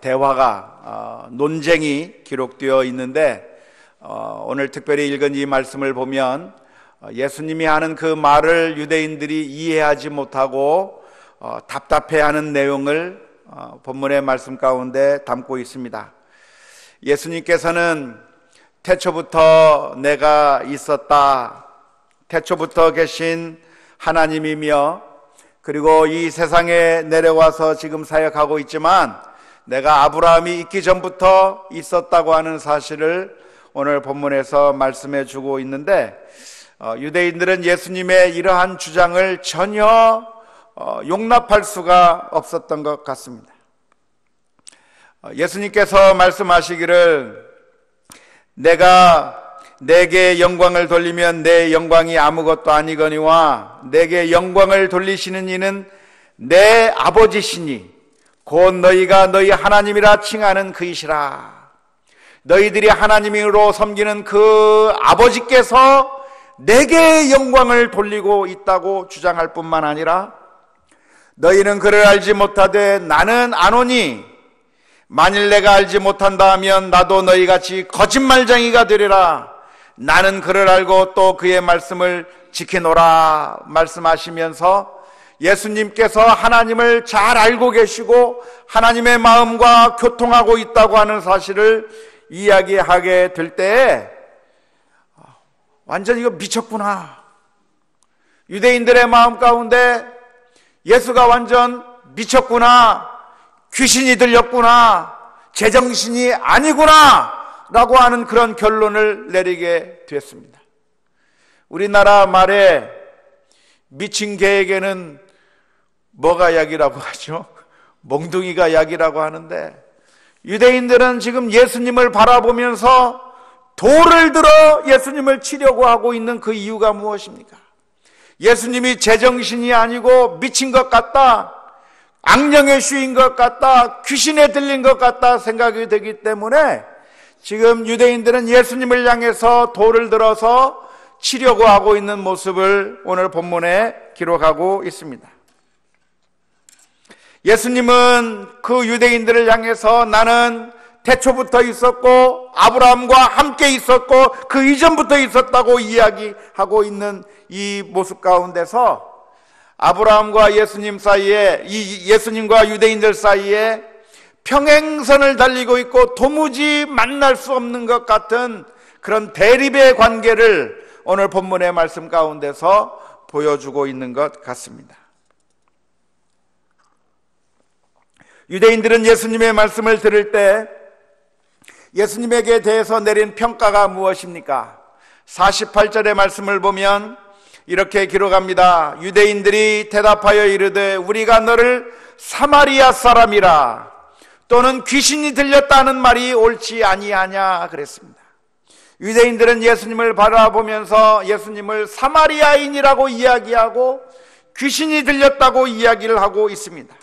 대화가 논쟁이 기록되어 있는데 오늘 특별히 읽은 이 말씀을 보면 예수님이 하는 그 말을 유대인들이 이해하지 못하고 답답해하는 내용을 본문의 말씀 가운데 담고 있습니다. 예수님께서는 태초부터 내가 있었다, 태초부터 계신 하나님이며 그리고 이 세상에 내려와서 지금 사역하고 있지만 내가 아브라함이 있기 전부터 있었다고 하는 사실을 오늘 본문에서 말씀해 주고 있는데 유대인들은 예수님의 이러한 주장을 전혀 용납할 수가 없었던 것 같습니다. 예수님께서 말씀하시기를 내가 내게 영광을 돌리면 내 영광이 아무것도 아니거니와 내게 영광을 돌리시는 이는 내 아버지시니 곧 너희가 너희 하나님이라 칭하는 그이시라. 너희들이 하나님으로 섬기는 그 아버지께서 내게 영광을 돌리고 있다고 주장할 뿐만 아니라 너희는 그를 알지 못하되 나는 아노니 만일 내가 알지 못한다 하면 나도 너희같이 거짓말쟁이가 되리라. 나는 그를 알고 또 그의 말씀을 지키노라 말씀하시면서 예수님께서 하나님을 잘 알고 계시고 하나님의 마음과 교통하고 있다고 하는 사실을 이야기하게 될 때에 완전 이거 미쳤구나. 유대인들의 마음 가운데 예수가 완전 미쳤구나, 귀신이 들렸구나, 제정신이 아니구나 라고 하는 그런 결론을 내리게 됐습니다. 우리나라 말에 미친 개에게는 뭐가 약이라고 하죠? 몽둥이가 약이라고 하는데 유대인들은 지금 예수님을 바라보면서 돌을 들어 예수님을 치려고 하고 있는 그 이유가 무엇입니까? 예수님이 제정신이 아니고 미친 것 같다, 악령에 씌인 것 같다, 귀신에 들린 것 같다 생각이 되기 때문에 지금 유대인들은 예수님을 향해서 돌을 들어서 치려고 하고 있는 모습을 오늘 본문에 기록하고 있습니다. 예수님은 그 유대인들을 향해서 나는 태초부터 있었고 아브라함과 함께 있었고 그 이전부터 있었다고 이야기하고 있는 이 모습 가운데서 아브라함과 예수님 사이에, 이 예수님과 유대인들 사이에 평행선을 달리고 있고 도무지 만날 수 없는 것 같은 그런 대립의 관계를 오늘 본문의 말씀 가운데서 보여주고 있는 것 같습니다. 유대인들은 예수님의 말씀을 들을 때 예수님에게 대해서 내린 평가가 무엇입니까? 48절의 말씀을 보면 이렇게 기록합니다. 유대인들이 대답하여 이르되 우리가 너를 사마리아 사람이라 또는 귀신이 들렸다는 말이 옳지 아니하냐 그랬습니다. 유대인들은 예수님을 바라보면서 예수님을 사마리아인이라고 이야기하고 귀신이 들렸다고 이야기를 하고 있습니다.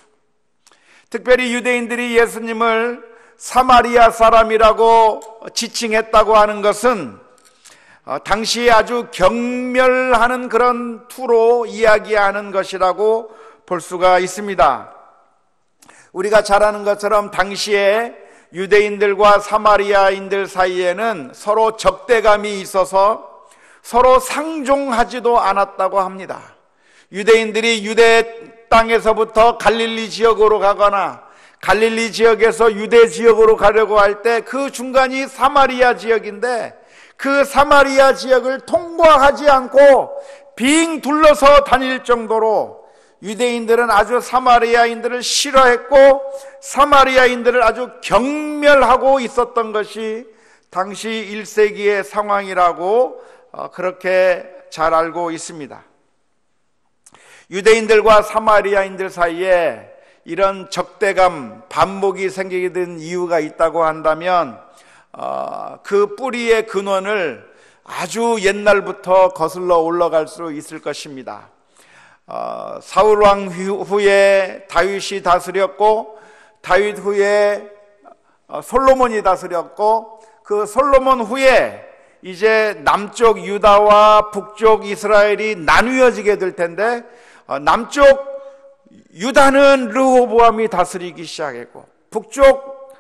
특별히 유대인들이 예수님을 사마리아 사람이라고 지칭했다고 하는 것은 당시에 아주 경멸하는 그런 투로 이야기하는 것이라고 볼 수가 있습니다. 우리가 잘 아는 것처럼 당시에 유대인들과 사마리아인들 사이에는 서로 적대감이 있어서 서로 상종하지도 않았다고 합니다. 유대인들이 유대 땅에서부터 갈릴리 지역으로 가거나 갈릴리 지역에서 유대 지역으로 가려고 할 때 그 중간이 사마리아 지역인데 그 사마리아 지역을 통과하지 않고 빙 둘러서 다닐 정도로 유대인들은 아주 사마리아인들을 싫어했고 사마리아인들을 아주 경멸하고 있었던 것이 당시 1세기의 상황이라고 그렇게 잘 알고 있습니다. 유대인들과 사마리아인들 사이에 이런 적대감, 반목이 생기게 된 이유가 있다고 한다면 그 뿌리의 근원을 아주 옛날부터 거슬러 올라갈 수 있을 것입니다. 사울왕 후에 다윗이 다스렸고 다윗 후에 솔로몬이 다스렸고 그 솔로몬 후에 이제 남쪽 유다와 북쪽 이스라엘이 나뉘어지게 될 텐데 남쪽 유다는 르호보암이 다스리기 시작했고 북쪽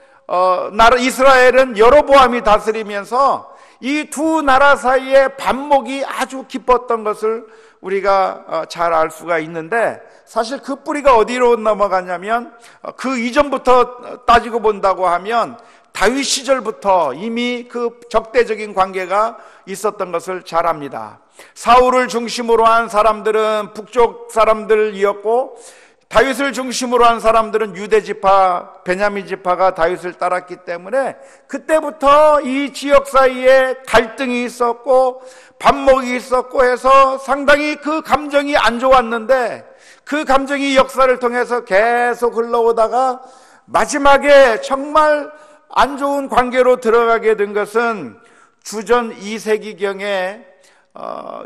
나라 이스라엘은 여로보암이 다스리면서 이 두 나라 사이에 반목이 아주 깊었던 것을 우리가 잘 알 수가 있는데, 사실 그 뿌리가 어디로 넘어갔냐면 그 이전부터 따지고 본다고 하면 다윗 시절부터 이미 그 적대적인 관계가 있었던 것을 잘 압니다. 사울을 중심으로 한 사람들은 북쪽 사람들이었고, 다윗을 중심으로 한 사람들은 유대 지파, 베냐민 지파가 다윗을 따랐기 때문에 그때부터 이 지역 사이에 갈등이 있었고 반목이 있었고 해서 상당히 그 감정이 안 좋았는데, 그 감정이 역사를 통해서 계속 흘러오다가 마지막에 정말 안 좋은 관계로 들어가게 된 것은 주전 2세기경에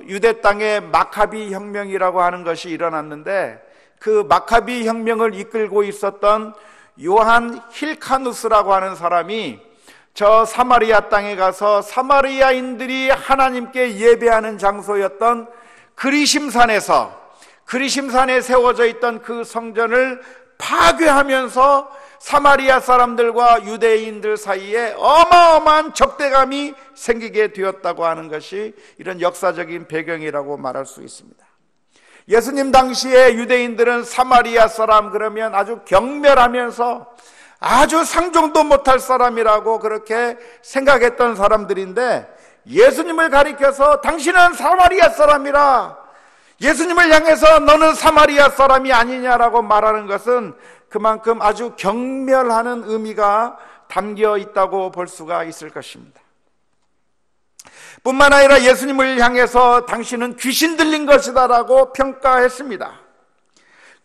유대 땅에 마카비 혁명이라고 하는 것이 일어났는데, 그 마카비 혁명을 이끌고 있었던 요한 힐카누스라고 하는 사람이 저 사마리아 땅에 가서 사마리아인들이 하나님께 예배하는 장소였던 그리심산에 세워져 있던 그 성전을 파괴하면서 사마리아 사람들과 유대인들 사이에 어마어마한 적대감이 생기게 되었다고 하는 것이 이런 역사적인 배경이라고 말할 수 있습니다. 예수님 당시에 유대인들은 사마리아 사람 그러면 아주 경멸하면서 아주 상종도 못할 사람이라고 그렇게 생각했던 사람들인데, 예수님을 가리켜서 당신은 사마리아 사람이라, 예수님을 향해서 너는 사마리아 사람이 아니냐라고 말하는 것은 그만큼 아주 경멸하는 의미가 담겨 있다고 볼 수가 있을 것입니다. 뿐만 아니라 예수님을 향해서 당신은 귀신 들린 것이다라고 평가했습니다.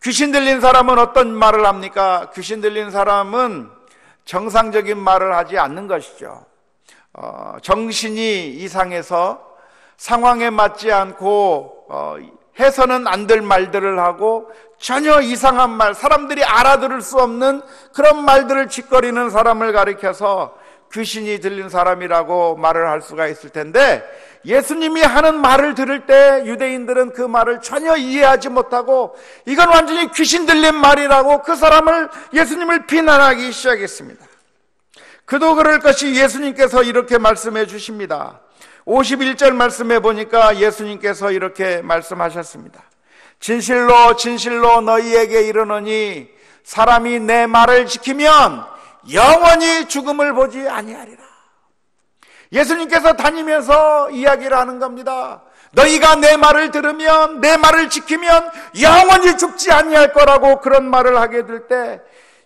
귀신 들린 사람은 어떤 말을 합니까? 귀신 들린 사람은 정상적인 말을 하지 않는 것이죠. 정신이 이상해서 상황에 맞지 않고 해서는 안 될 말들을 하고 전혀 이상한 말, 사람들이 알아들을 수 없는 그런 말들을 짓거리는 사람을 가리켜서 귀신이 들린 사람이라고 말을 할 수가 있을 텐데, 예수님이 하는 말을 들을 때 유대인들은 그 말을 전혀 이해하지 못하고 이건 완전히 귀신 들린 말이라고 그 사람을, 예수님을 비난하기 시작했습니다. 그도 그럴 것이 예수님께서 이렇게 말씀해 주십니다. 51절 말씀해 보니까 예수님께서 이렇게 말씀하셨습니다. 진실로 진실로 너희에게 이르노니 사람이 내 말을 지키면 영원히 죽음을 보지 아니하리라. 예수님께서 다니면서 이야기를 하는 겁니다. 너희가 내 말을 들으면, 내 말을 지키면 영원히 죽지 아니할 거라고 그런 말을 하게 될 때,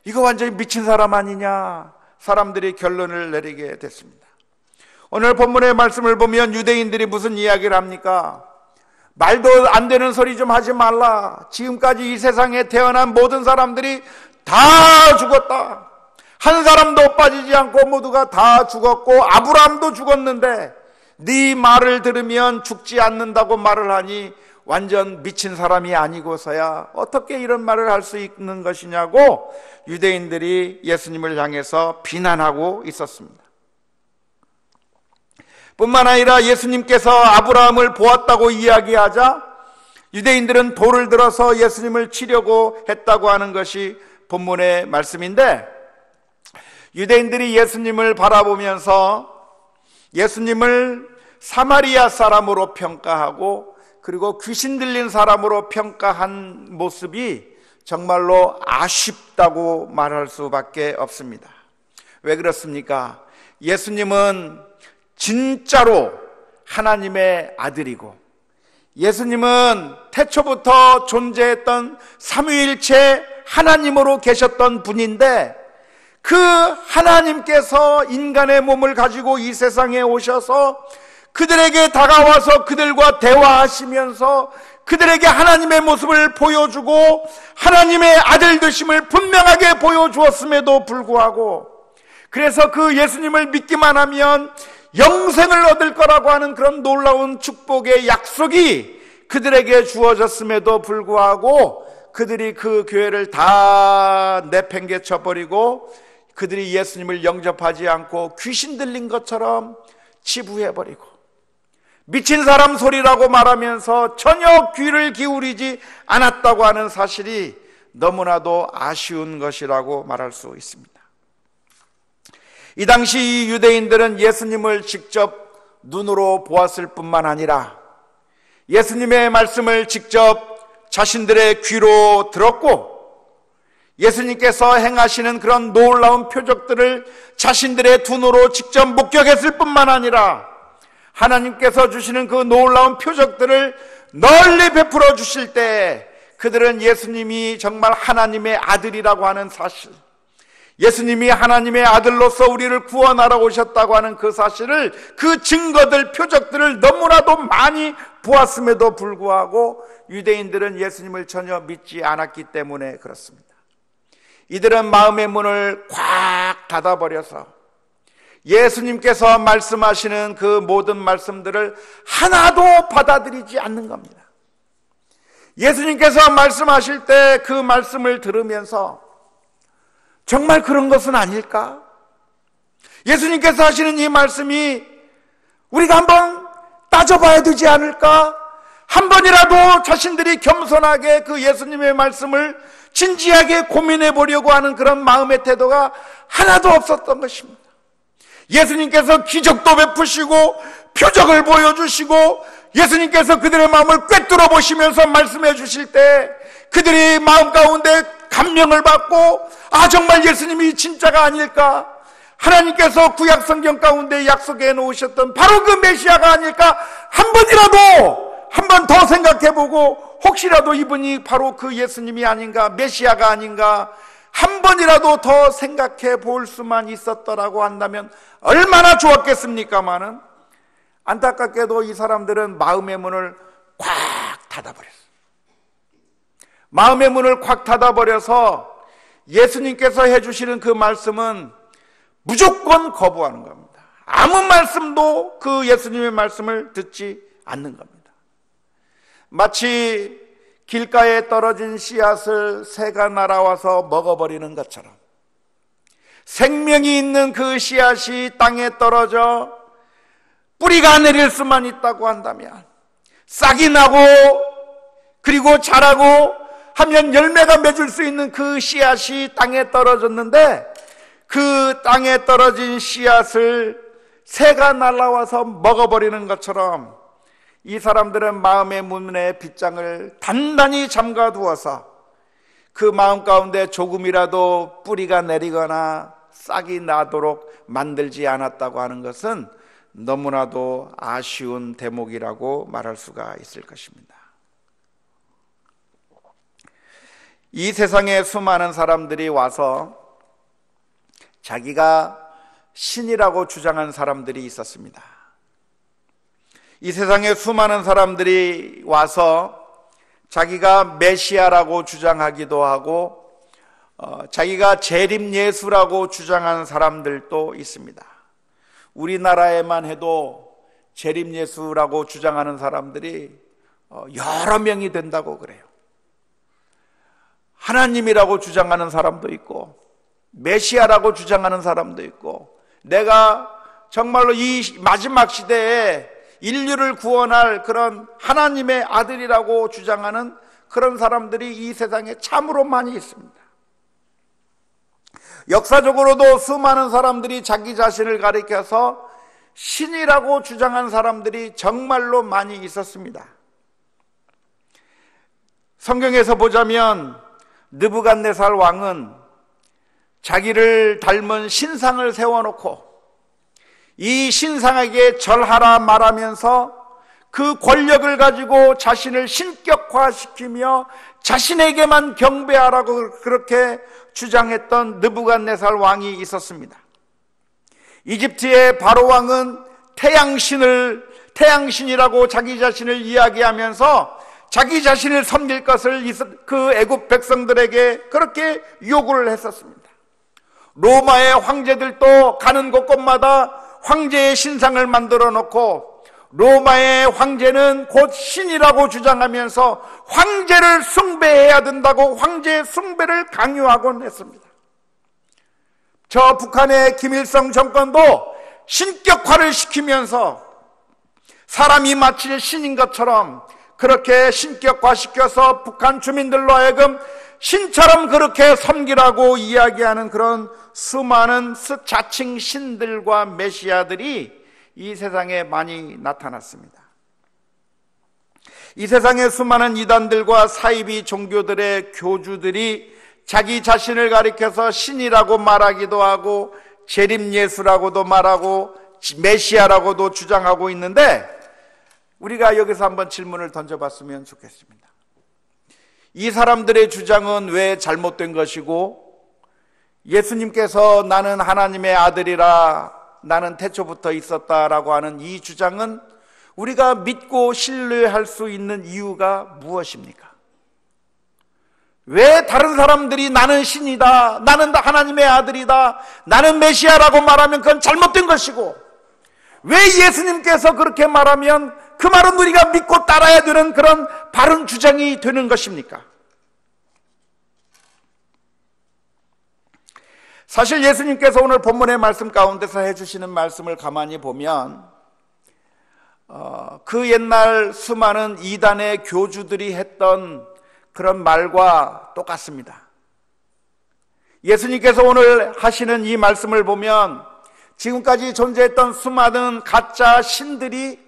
이거 완전히 미친 사람 아니냐, 사람들이 결론을 내리게 됐습니다. 오늘 본문의 말씀을 보면 유대인들이 무슨 이야기를 합니까? 말도 안 되는 소리 좀 하지 말라. 지금까지 이 세상에 태어난 모든 사람들이 다 죽었다. 한 사람도 빠지지 않고 모두가 다 죽었고 아브라함도 죽었는데 네 말을 들으면 죽지 않는다고 말을 하니 완전 미친 사람이 아니고서야 어떻게 이런 말을 할 수 있는 것이냐고 유대인들이 예수님을 향해서 비난하고 있었습니다. 뿐만 아니라 예수님께서 아브라함을 보았다고 이야기하자 유대인들은 돌을 들어서 예수님을 치려고 했다고 하는 것이 본문의 말씀인데, 유대인들이 예수님을 바라보면서 예수님을 사마리아 사람으로 평가하고 그리고 귀신 들린 사람으로 평가한 모습이 정말로 아쉽다고 말할 수밖에 없습니다. 왜 그렇습니까? 예수님은 진짜로 하나님의 아들이고, 예수님은 태초부터 존재했던 삼위일체 하나님으로 계셨던 분인데, 그 하나님께서 인간의 몸을 가지고 이 세상에 오셔서 그들에게 다가와서 그들과 대화하시면서 그들에게 하나님의 모습을 보여주고 하나님의 아들 되심을 분명하게 보여주었음에도 불구하고, 그래서 그 예수님을 믿기만 하면 영생을 얻을 거라고 하는 그런 놀라운 축복의 약속이 그들에게 주어졌음에도 불구하고 그들이 그 교회를 다 내팽개쳐 버리고 그들이 예수님을 영접하지 않고 귀신 들린 것처럼 치부해버리고 미친 사람 소리라고 말하면서 전혀 귀를 기울이지 않았다고 하는 사실이 너무나도 아쉬운 것이라고 말할 수 있습니다. 이 당시 유대인들은 예수님을 직접 눈으로 보았을 뿐만 아니라 예수님의 말씀을 직접 자신들의 귀로 들었고, 예수님께서 행하시는 그런 놀라운 표적들을 자신들의 눈으로 직접 목격했을 뿐만 아니라 하나님께서 주시는 그 놀라운 표적들을 널리 베풀어 주실 때 그들은 예수님이 정말 하나님의 아들이라고 하는 사실, 예수님이 하나님의 아들로서 우리를 구원하러 오셨다고 하는 그 사실을, 그 증거들, 표적들을 너무나도 많이 보았음에도 불구하고 유대인들은 예수님을 전혀 믿지 않았기 때문에 그렇습니다. 이들은 마음의 문을 꽉 닫아버려서 예수님께서 말씀하시는 그 모든 말씀들을 하나도 받아들이지 않는 겁니다. 예수님께서 말씀하실 때 그 말씀을 들으면서 정말 그런 것은 아닐까? 예수님께서 하시는 이 말씀이 우리가 한번 따져봐야 되지 않을까? 한 번이라도 자신들이 겸손하게 그 예수님의 말씀을 진지하게 고민해 보려고 하는 그런 마음의 태도가 하나도 없었던 것입니다. 예수님께서 기적도 베푸시고 표적을 보여주시고 예수님께서 그들의 마음을 꿰뚫어 보시면서 말씀해 주실 때 그들이 마음 가운데 감명을 받고, 아, 정말 예수님이 진짜가 아닐까? 하나님께서 구약 성경 가운데 약속해 놓으셨던 바로 그 메시아가 아닐까? 한 번이라도 한 번 더 생각해 보고, 혹시라도 이분이 바로 그 예수님이 아닌가, 메시아가 아닌가, 한 번이라도 더 생각해 볼 수만 있었더라고 한다면 얼마나 좋았겠습니까마는, 안타깝게도 이 사람들은 마음의 문을 꽉 닫아버렸어요. 마음의 문을 꽉 닫아버려서 예수님께서 해주시는 그 말씀은 무조건 거부하는 겁니다. 아무 말씀도 그 예수님의 말씀을 듣지 않는 겁니다. 마치 길가에 떨어진 씨앗을 새가 날아와서 먹어버리는 것처럼 생명이 있는 그 씨앗이 땅에 떨어져 뿌리가 내릴 수만 있다고 한다면, 싹이 나고 그리고 자라고 하면 열매가 맺을 수 있는 그 씨앗이 땅에 떨어졌는데, 그 땅에 떨어진 씨앗을 새가 날아와서 먹어버리는 것처럼 이 사람들은 마음의 문의 빗장을 단단히 잠가두어서 그 마음 가운데 조금이라도 뿌리가 내리거나 싹이 나도록 만들지 않았다고 하는 것은 너무나도 아쉬운 대목이라고 말할 수가 있을 것입니다. 이 세상에 수많은 사람들이 와서 자기가 신이라고 주장한 사람들이 있었습니다. 이 세상에 수많은 사람들이 와서 자기가 메시아라고 주장하기도 하고 자기가 재림 예수라고 주장하는 사람들도 있습니다. 우리나라에만 해도 재림 예수라고 주장하는 사람들이 여러 명이 된다고 그래요. 하나님이라고 주장하는 사람도 있고 메시아라고 주장하는 사람도 있고, 내가 정말로 이 마지막 시대에 인류를 구원할 그런 하나님의 아들이라고 주장하는 그런 사람들이 이 세상에 참으로 많이 있습니다. 역사적으로도 수많은 사람들이 자기 자신을 가리켜서 신이라고 주장한 사람들이 정말로 많이 있었습니다. 성경에서 보자면 느부갓네살 왕은 자기를 닮은 신상을 세워놓고 이 신상에게 절하라 말하면서 그 권력을 가지고 자신을 신격화시키며 자신에게만 경배하라고 그렇게 주장했던 느부갓네살 왕이 있었습니다. 이집트의 바로 왕은 태양신이라고 자기 자신을 이야기하면서 자기 자신을 섬길 것을 그 애굽 백성들에게 그렇게 요구를 했었습니다. 로마의 황제들도 가는 곳곳마다 황제의 신상을 만들어 놓고 로마의 황제는 곧 신이라고 주장하면서 황제를 숭배해야 된다고 황제의 숭배를 강요하곤 했습니다. 저 북한의 김일성 정권도 신격화를 시키면서 사람이 마치 신인 것처럼 그렇게 신격화시켜서 북한 주민들로 하여금 신처럼 그렇게 섬기라고 이야기하는 그런 수많은 자칭 신들과 메시아들이 이 세상에 많이 나타났습니다. 이 세상의 수많은 이단들과 사이비 종교들의 교주들이 자기 자신을 가리켜서 신이라고 말하기도 하고 재림예수라고도 말하고 메시아라고도 주장하고 있는데, 우리가 여기서 한번 질문을 던져봤으면 좋겠습니다. 이 사람들의 주장은 왜 잘못된 것이고, 예수님께서 나는 하나님의 아들이라, 나는 태초부터 있었다라고 하는 이 주장은 우리가 믿고 신뢰할 수 있는 이유가 무엇입니까? 왜 다른 사람들이 나는 신이다, 나는 하나님의 아들이다, 나는 메시아라고 말하면 그건 잘못된 것이고, 왜 예수님께서 그렇게 말하면 그 말은 우리가 믿고 따라야 되는 그런 바른 주장이 되는 것입니까? 사실 예수님께서 오늘 본문의 말씀 가운데서 해주시는 말씀을 가만히 보면 그 옛날 수많은 이단의 교주들이 했던 그런 말과 똑같습니다. 예수님께서 오늘 하시는 이 말씀을 보면 지금까지 존재했던 수많은 가짜 신들이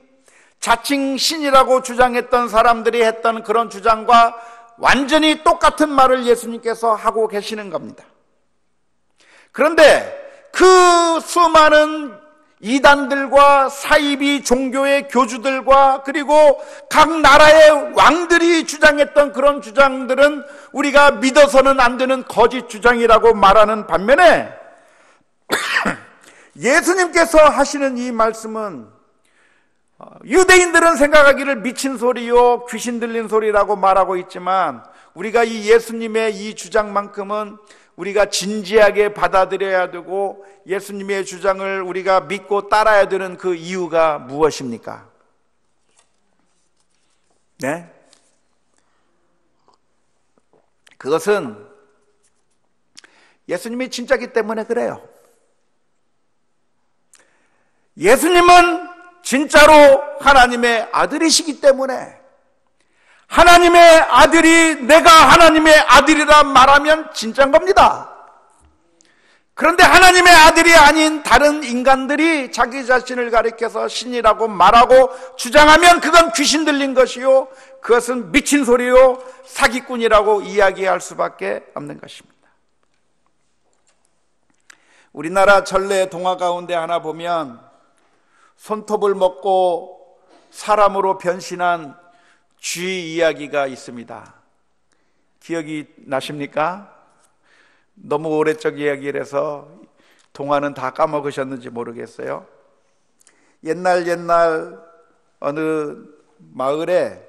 자칭 신이라고 주장했던 사람들이 했던 그런 주장과 완전히 똑같은 말을 예수님께서 하고 계시는 겁니다. 그런데 그 수많은 이단들과 사이비 종교의 교주들과 그리고 각 나라의 왕들이 주장했던 그런 주장들은 우리가 믿어서는 안 되는 거짓 주장이라고 말하는 반면에 예수님께서 하시는 이 말씀은 유대인들은 생각하기를 미친 소리요 귀신 들린 소리라고 말하고 있지만, 우리가 이 예수님의 이 주장만큼은 우리가 진지하게 받아들여야 되고 예수님의 주장을 우리가 믿고 따라야 되는 그 이유가 무엇입니까? 네? 그것은 예수님이 진짜기 때문에 그래요. 예수님은 진짜로 하나님의 아들이시기 때문에, 하나님의 아들이 내가 하나님의 아들이라 말하면 진짜인 겁니다. 그런데 하나님의 아들이 아닌 다른 인간들이 자기 자신을 가리켜서 신이라고 말하고 주장하면 그건 귀신 들린 것이요, 그것은 미친 소리요, 사기꾼이라고 이야기할 수밖에 없는 것입니다. 우리나라 전래 동화 가운데 하나 보면 손톱을 먹고 사람으로 변신한 쥐 이야기가 있습니다. 기억이 나십니까? 너무 오래적 이야기라서 동화는 다 까먹으셨는지 모르겠어요. 옛날 어느 마을에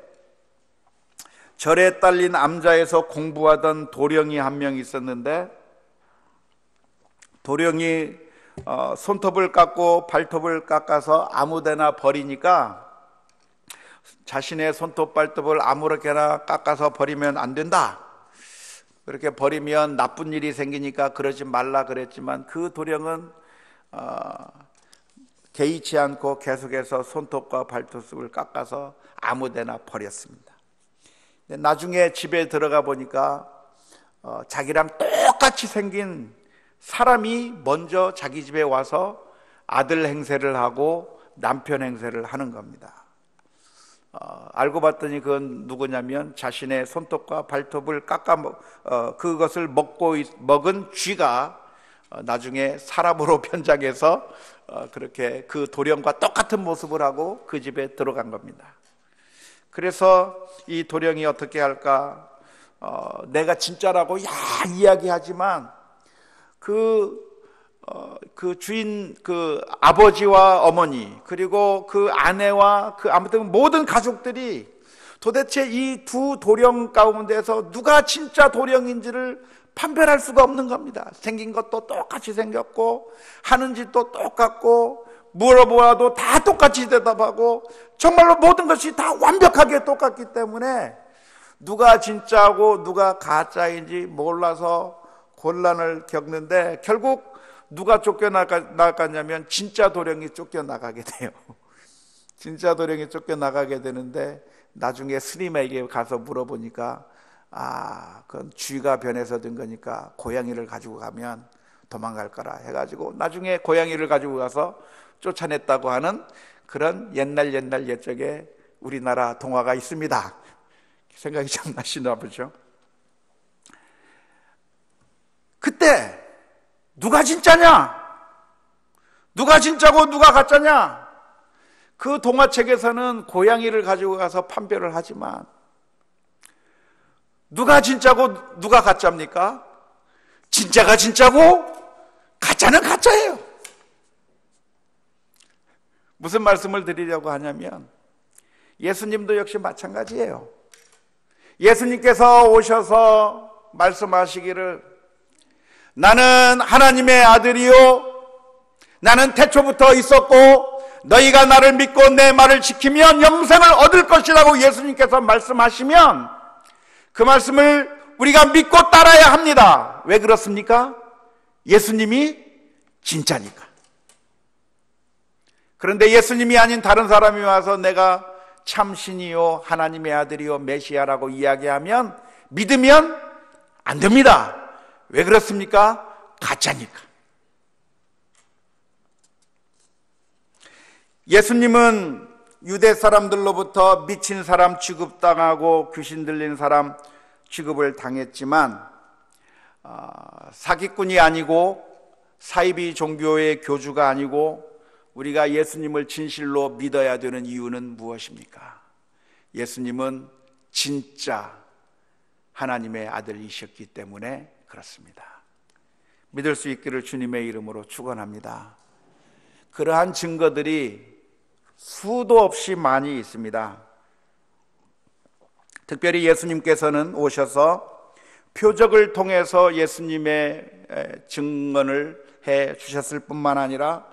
절에 딸린 암자에서 공부하던 도령이 한 명 있었는데, 도령이 손톱을 깎고 발톱을 깎아서 아무데나 버리니까 자신의 손톱 발톱을 아무렇게나 깎아서 버리면 안 된다, 그렇게 버리면 나쁜 일이 생기니까 그러지 말라 그랬지만, 그 도령은 개의치 않고 계속해서 손톱과 발톱을 깎아서 아무데나 버렸습니다. 나중에 집에 들어가 보니까 자기랑 똑같이 생긴 사람이 먼저 자기 집에 와서 아들 행세를 하고 남편 행세를 하는 겁니다. 알고 봤더니 그건 누구냐면 자신의 손톱과 발톱을 그것을 먹은 쥐가 나중에 사람으로 변장해서 그렇게 그 도령과 똑같은 모습을 하고 그 집에 들어간 겁니다. 그래서 이 도령이 어떻게 할까? 내가 진짜라고 이야기하지만 그 주인, 그 아버지와 어머니, 그리고 그 아내와 아무튼 모든 가족들이 도대체 이 두 도령 가운데서 누가 진짜 도령인지를 판별할 수가 없는 겁니다. 생긴 것도 똑같이 생겼고 하는 짓도 똑같고 물어보아도 다 똑같이 대답하고 정말로 모든 것이 다 완벽하게 똑같기 때문에 누가 진짜고 누가 가짜인지 몰라서 곤란을 겪는데, 결국 누가 쫓겨나갔냐면 진짜 도령이 쫓겨나가게 돼요. 진짜 도령이 쫓겨나가게 되는데, 나중에 스님에게 가서 물어보니까 그건 쥐가 변해서 든 거니까 고양이를 가지고 가면 도망갈 거라 해가지고 나중에 고양이를 가지고 가서 쫓아냈다고 하는 그런 옛날 옛적에 우리나라 동화가 있습니다. 생각이 참 나시나 보죠. 그때 누가 진짜냐? 누가 진짜고 누가 가짜냐? 그 동화책에서는 고양이를 가지고 가서 판별을 하지만 누가 진짜고 누가 가짜입니까? 진짜가 진짜고 가짜는 가짜예요. 무슨 말씀을 드리려고 하냐면 예수님도 역시 마찬가지예요. 예수님께서 오셔서 말씀하시기를 나는 하나님의 아들이요 나는 태초부터 있었고 너희가 나를 믿고 내 말을 지키면 영생을 얻을 것이라고 예수님께서 말씀하시면 그 말씀을 우리가 믿고 따라야 합니다. 왜 그렇습니까? 예수님이 진짜니까. 그런데 예수님이 아닌 다른 사람이 와서 내가 참신이요 하나님의 아들이요 메시아라고 이야기하면 믿으면 안 됩니다. 왜 그렇습니까? 가짜니까. 예수님은 유대 사람들로부터 미친 사람 취급당하고 귀신 들린 사람 취급을 당했지만 사기꾼이 아니고 사이비 종교의 교주가 아니고 우리가 예수님을 진실로 믿어야 되는 이유는 무엇입니까? 예수님은 진짜 하나님의 아들이셨기 때문에 그렇습니다. 믿을 수 있기를 주님의 이름으로 축원합니다. 그러한 증거들이 수도 없이 많이 있습니다. 특별히 예수님께서는 오셔서 표적을 통해서 예수님의 증언을 해 주셨을 뿐만 아니라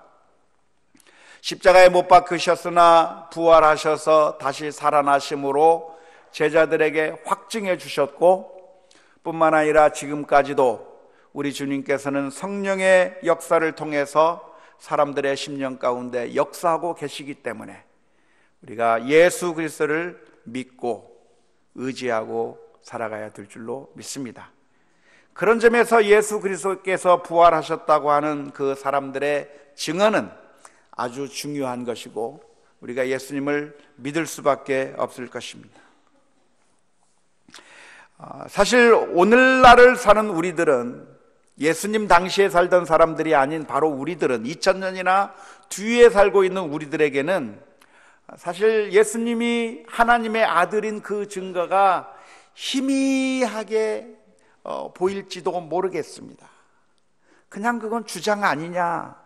십자가에 못 박히셨으나 부활하셔서 다시 살아나심으로 제자들에게 확증해 주셨고 뿐만 아니라 지금까지도 우리 주님께서는 성령의 역사를 통해서 사람들의 심령 가운데 역사하고 계시기 때문에 우리가 예수 그리스도를 믿고 의지하고 살아가야 될 줄로 믿습니다. 그런 점에서 예수 그리스도께서 부활하셨다고 하는 그 사람들의 증언은 아주 중요한 것이고 우리가 예수님을 믿을 수밖에 없을 것입니다. 사실 오늘날을 사는 우리들은 예수님 당시에 살던 사람들이 아닌 바로 우리들은 2000년이나 뒤에 살고 있는 우리들에게는 사실 예수님이 하나님의 아들인 그 증거가 희미하게 보일지도 모르겠습니다. 그냥 그건 주장 아니냐,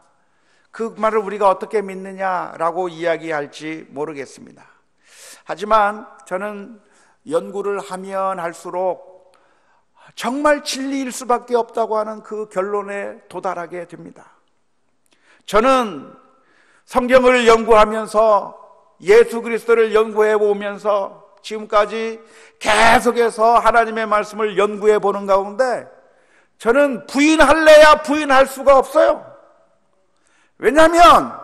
그 말을 우리가 어떻게 믿느냐라고 이야기할지 모르겠습니다. 하지만 저는 연구를 하면 할수록 정말 진리일 수밖에 없다고 하는 그 결론에 도달하게 됩니다. 저는 성경을 연구하면서 예수 그리스도를 연구해 보면서 지금까지 계속해서 하나님의 말씀을 연구해 보는 가운데 저는 부인할래야 부인할 수가 없어요. 왜냐하면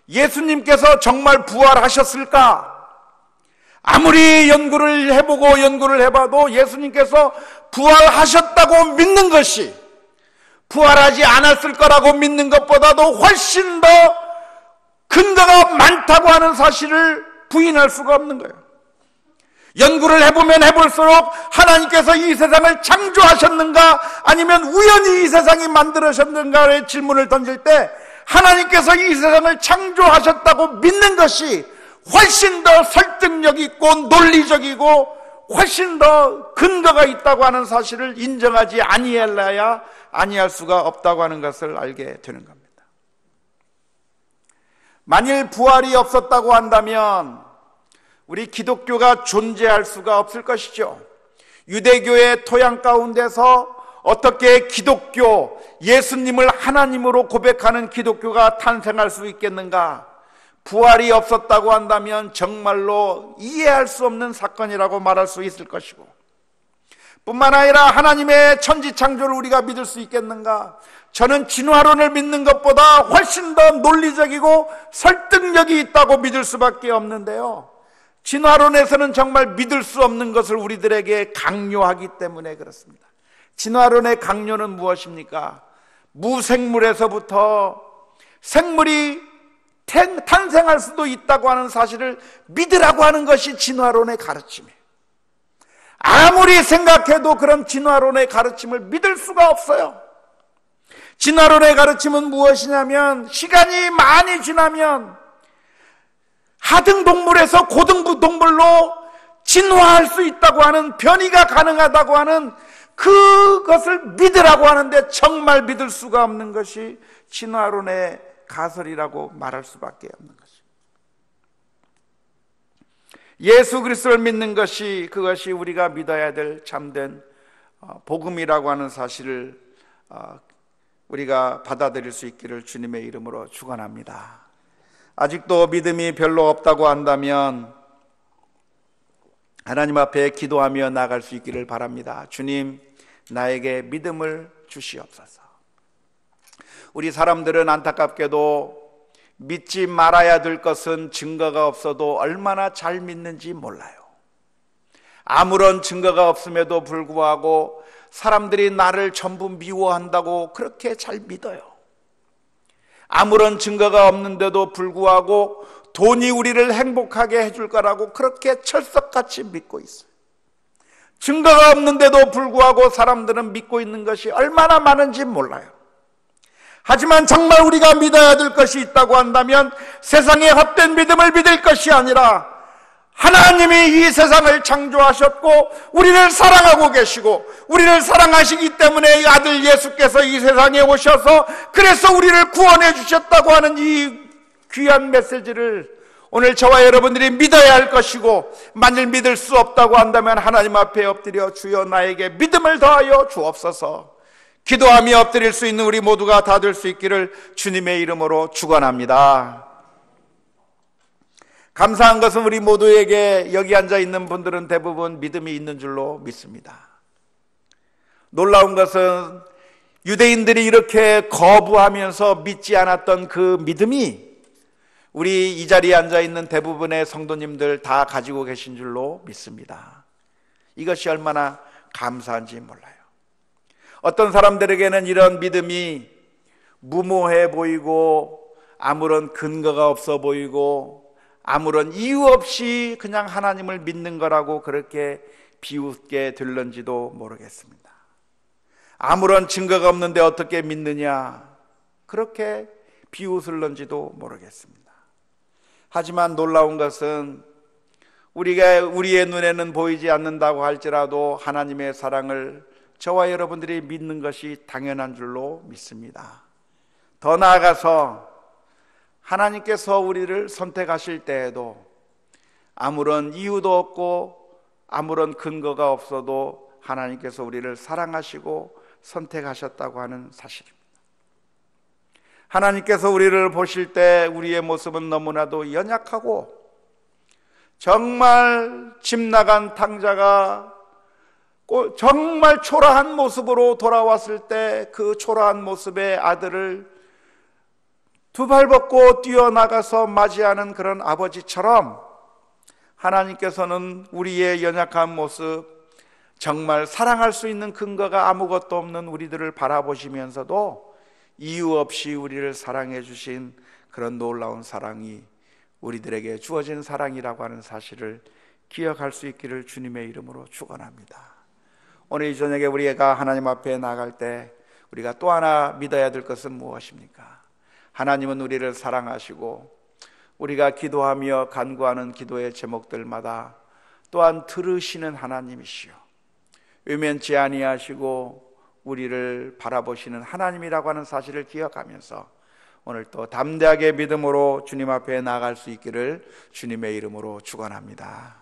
예수님께서 정말 부활하셨을까? 아무리 연구를 해보고 연구를 해봐도 예수님께서 부활하셨다고 믿는 것이 부활하지 않았을 거라고 믿는 것보다도 훨씬 더 근거가 많다고 하는 사실을 부인할 수가 없는 거예요. 연구를 해보면 해볼수록 하나님께서 이 세상을 창조하셨는가 아니면 우연히 이 세상이 만들어졌는가의 질문을 던질 때 하나님께서 이 세상을 창조하셨다고 믿는 것이 훨씬 더 설득력 있고 논리적이고 훨씬 더 근거가 있다고 하는 사실을 인정하지 아니할래야 아니할 수가 없다고 하는 것을 알게 되는 겁니다. 만일 부활이 없었다고 한다면 우리 기독교가 존재할 수가 없을 것이죠. 유대교의 토양 가운데서 어떻게 기독교, 예수님을 하나님으로 고백하는 기독교가 탄생할 수 있겠는가? 부활이 없었다고 한다면 정말로 이해할 수 없는 사건이라고 말할 수 있을 것이고, 뿐만 아니라 하나님의 천지창조를 우리가 믿을 수 있겠는가? 저는 진화론을 믿는 것보다 훨씬 더 논리적이고 설득력이 있다고 믿을 수밖에 없는데요, 진화론에서는 정말 믿을 수 없는 것을 우리들에게 강요하기 때문에 그렇습니다. 진화론의 강요는 무엇입니까? 무생물에서부터 생물이 탄생할 수도 있다고 하는 사실을 믿으라고 하는 것이 진화론의 가르침이에요. 아무리 생각해도 그런 진화론의 가르침을 믿을 수가 없어요. 진화론의 가르침은 무엇이냐면, 시간이 많이 지나면 하등동물에서 고등부동물로 진화할 수 있다고 하는, 변이가 가능하다고 하는 그것을 믿으라고 하는데, 정말 믿을 수가 없는 것이 진화론의 가설이라고 말할 수밖에 없는 것입니다. 예수 그리스도를 믿는 것이, 그것이 우리가 믿어야 될 참된 복음이라고 하는 사실을 우리가 받아들일 수 있기를 주님의 이름으로 축원합니다. 아직도 믿음이 별로 없다고 한다면 하나님 앞에 기도하며 나갈 수 있기를 바랍니다. 주님, 나에게 믿음을 주시옵소서. 우리 사람들은 안타깝게도 믿지 말아야 될 것은 증거가 없어도 얼마나 잘 믿는지 몰라요. 아무런 증거가 없음에도 불구하고 사람들이 나를 전부 미워한다고 그렇게 잘 믿어요. 아무런 증거가 없는데도 불구하고 돈이 우리를 행복하게 해줄 거라고 그렇게 철석같이 믿고 있어요. 증거가 없는데도 불구하고 사람들은 믿고 있는 것이 얼마나 많은지 몰라요. 하지만 정말 우리가 믿어야 될 것이 있다고 한다면 세상의 헛된 믿음을 믿을 것이 아니라 하나님이 이 세상을 창조하셨고 우리를 사랑하고 계시고 우리를 사랑하시기 때문에 이 아들 예수께서 이 세상에 오셔서 그래서 우리를 구원해 주셨다고 하는 이 귀한 메시지를 오늘 저와 여러분들이 믿어야 할 것이고, 만일 믿을 수 없다고 한다면 하나님 앞에 엎드려 주여 나에게 믿음을 더하여 주옵소서, 기도하며 엎드릴 수 있는 우리 모두가 다 될 수 있기를 주님의 이름으로 축원합니다. 감사한 것은 우리 모두에게 여기 앉아 있는 분들은 대부분 믿음이 있는 줄로 믿습니다. 놀라운 것은 유대인들이 이렇게 거부하면서 믿지 않았던 그 믿음이 우리 이 자리에 앉아 있는 대부분의 성도님들 다 가지고 계신 줄로 믿습니다. 이것이 얼마나 감사한지 몰라요. 어떤 사람들에게는 이런 믿음이 무모해 보이고 아무런 근거가 없어 보이고 아무런 이유 없이 그냥 하나님을 믿는 거라고 그렇게 비웃게 될런지도 모르겠습니다. 아무런 증거가 없는데 어떻게 믿느냐, 그렇게 비웃을런지도 모르겠습니다. 하지만 놀라운 것은 우리의 눈에는 보이지 않는다고 할지라도 하나님의 사랑을 저와 여러분들이 믿는 것이 당연한 줄로 믿습니다. 더 나아가서 하나님께서 우리를 선택하실 때에도 아무런 이유도 없고 아무런 근거가 없어도 하나님께서 우리를 사랑하시고 선택하셨다고 하는 사실입니다. 하나님께서 우리를 보실 때 우리의 모습은 너무나도 연약하고 정말 집 나간 탕자가 정말 초라한 모습으로 돌아왔을 때 그 초라한 모습의 아들을 두 발 벗고 뛰어나가서 맞이하는 그런 아버지처럼 하나님께서는 우리의 연약한 모습, 정말 사랑할 수 있는 근거가 아무것도 없는 우리들을 바라보시면서도 이유 없이 우리를 사랑해 주신 그런 놀라운 사랑이 우리들에게 주어진 사랑이라고 하는 사실을 기억할 수 있기를 주님의 이름으로 축원합니다. 오늘 이 저녁에 우리가 하나님 앞에 나갈 때 우리가 또 하나 믿어야 될 것은 무엇입니까? 하나님은 우리를 사랑하시고 우리가 기도하며 간구하는 기도의 제목들마다 또한 들으시는 하나님이시요 외면치 아니하시고 우리를 바라보시는 하나님이라고 하는 사실을 기억하면서 오늘 또 담대하게 믿음으로 주님 앞에 나아갈 수 있기를 주님의 이름으로 축원합니다.